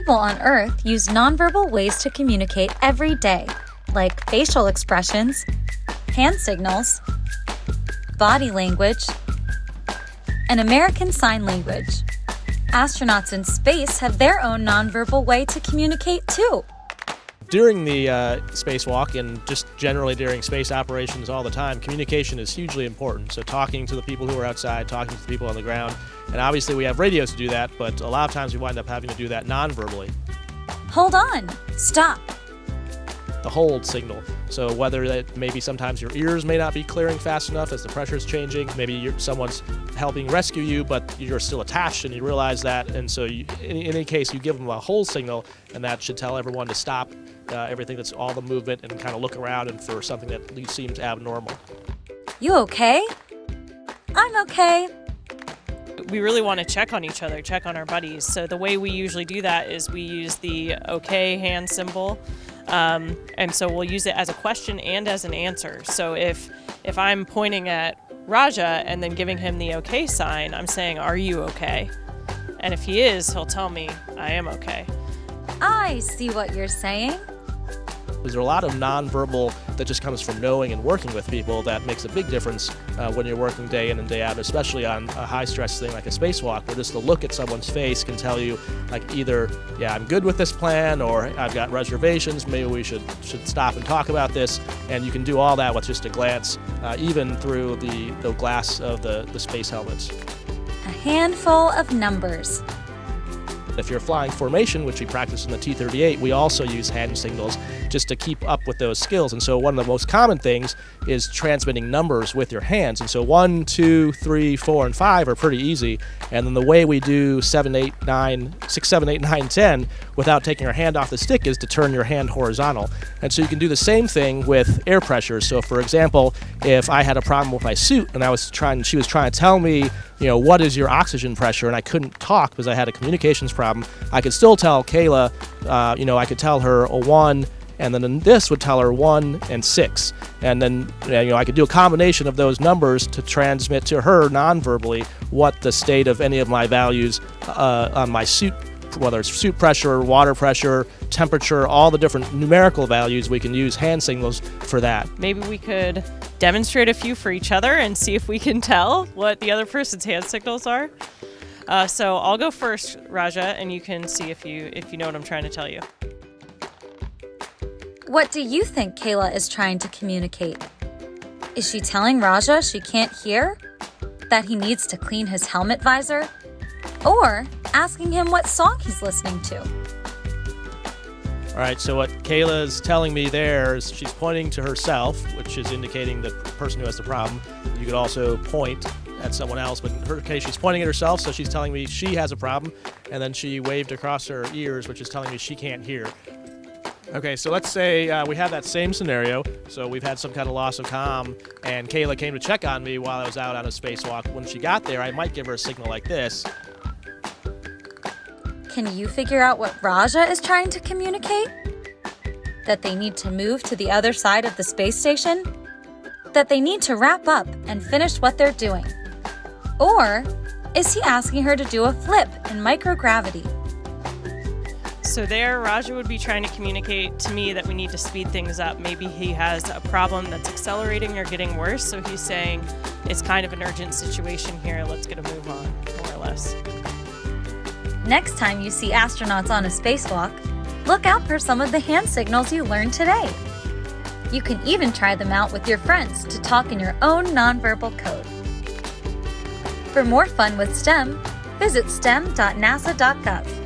People on Earth use nonverbal ways to communicate every day, like facial expressions, hand signals, body language, and American Sign Language. Astronauts in space have their own nonverbal way to communicate too. During the spacewalk and just generally during space operations all the time, communication is hugely important. So talking to the people who are outside, talking to the people on the ground, and obviously we have radios to do that, but a lot of times we wind up having to do that non-verbally. Hold on, stop. The hold signal. So whether that maybe sometimes your ears may not be clearing fast enough as the pressure is changing, maybe someone's helping rescue you, but you're still attached and you realize that, and so in any case you give them a hold signal, and that should tell everyone to stop everything that's all the movement and kind of look around and for something that seems abnormal. You okay? I'm okay. We really want to check on each other, check on our buddies. So the way we usually do that is we use the okay hand symbol. And so we'll use it as a question and as an answer. So if I'm pointing at Raja and then giving him the okay sign, I'm saying, "Are you okay?" And if he is, he'll tell me, "I am okay." I see what you're saying. There's a lot of nonverbal that just comes from knowing and working with people that makes a big difference when you're working day in and day out, especially on a high-stress thing like a spacewalk, where just the look at someone's face can tell you, like, either, yeah, I'm good with this plan, or I've got reservations, maybe we should stop and talk about this, and you can do all that with just a glance, even through the glass of the space helmets. A handful of numbers. If you're flying formation, which we practice in the T-38, we also use hand signals just to keep up with those skills. And so one of the most common things is transmitting numbers with your hands. And so 1, 2, 3, 4, and 5 are pretty easy. And then the way we do 7, 8, 9, 6, 7, 8, 9, 10 without taking your hand off the stick is to turn your hand horizontal. And so you can do the same thing with air pressure. So for example, if I had a problem with my suit and she was trying to tell me, what is your oxygen pressure, and I couldn't talk because I had a communications problem, I could still tell Kayla, I could tell her a 1, and then this would tell her 1 and 6. And then, I could do a combination of those numbers to transmit to her non-verbally what the state of any of my values on my suit, whether it's suit pressure, water pressure, temperature, all the different numerical values, we can use hand signals for that. Maybe we could demonstrate a few for each other and see if we can tell what the other person's hand signals are. So I'll go first, Raja, and you can see if you know what I'm trying to tell you. What do you think Kayla is trying to communicate? Is she telling Raja she can't hear? That he needs to clean his helmet visor? Or asking him what song he's listening to? All right, so what Kayla's telling me there is she's pointing to herself, which is indicating the person who has the problem. You could also point at someone else, but in her case, she's pointing at herself, so she's telling me she has a problem, and then she waved across her ears, which is telling me she can't hear. Okay, so let's say we have that same scenario. So we've had some kind of loss of comm, and Kayla came to check on me while I was out on a spacewalk. When she got there, I might give her a signal like this. Can you figure out what Raja is trying to communicate? That they need to move to the other side of the space station? That they need to wrap up and finish what they're doing? Or is he asking her to do a flip in microgravity? So there, Raja would be trying to communicate to me that we need to speed things up. Maybe he has a problem that's accelerating or getting worse, so he's saying it's kind of an urgent situation here, let's get a move on, more or less. Next time you see astronauts on a spacewalk, look out for some of the hand signals you learned today. You can even try them out with your friends to talk in your own nonverbal code. For more fun with STEM, visit stem.nasa.gov.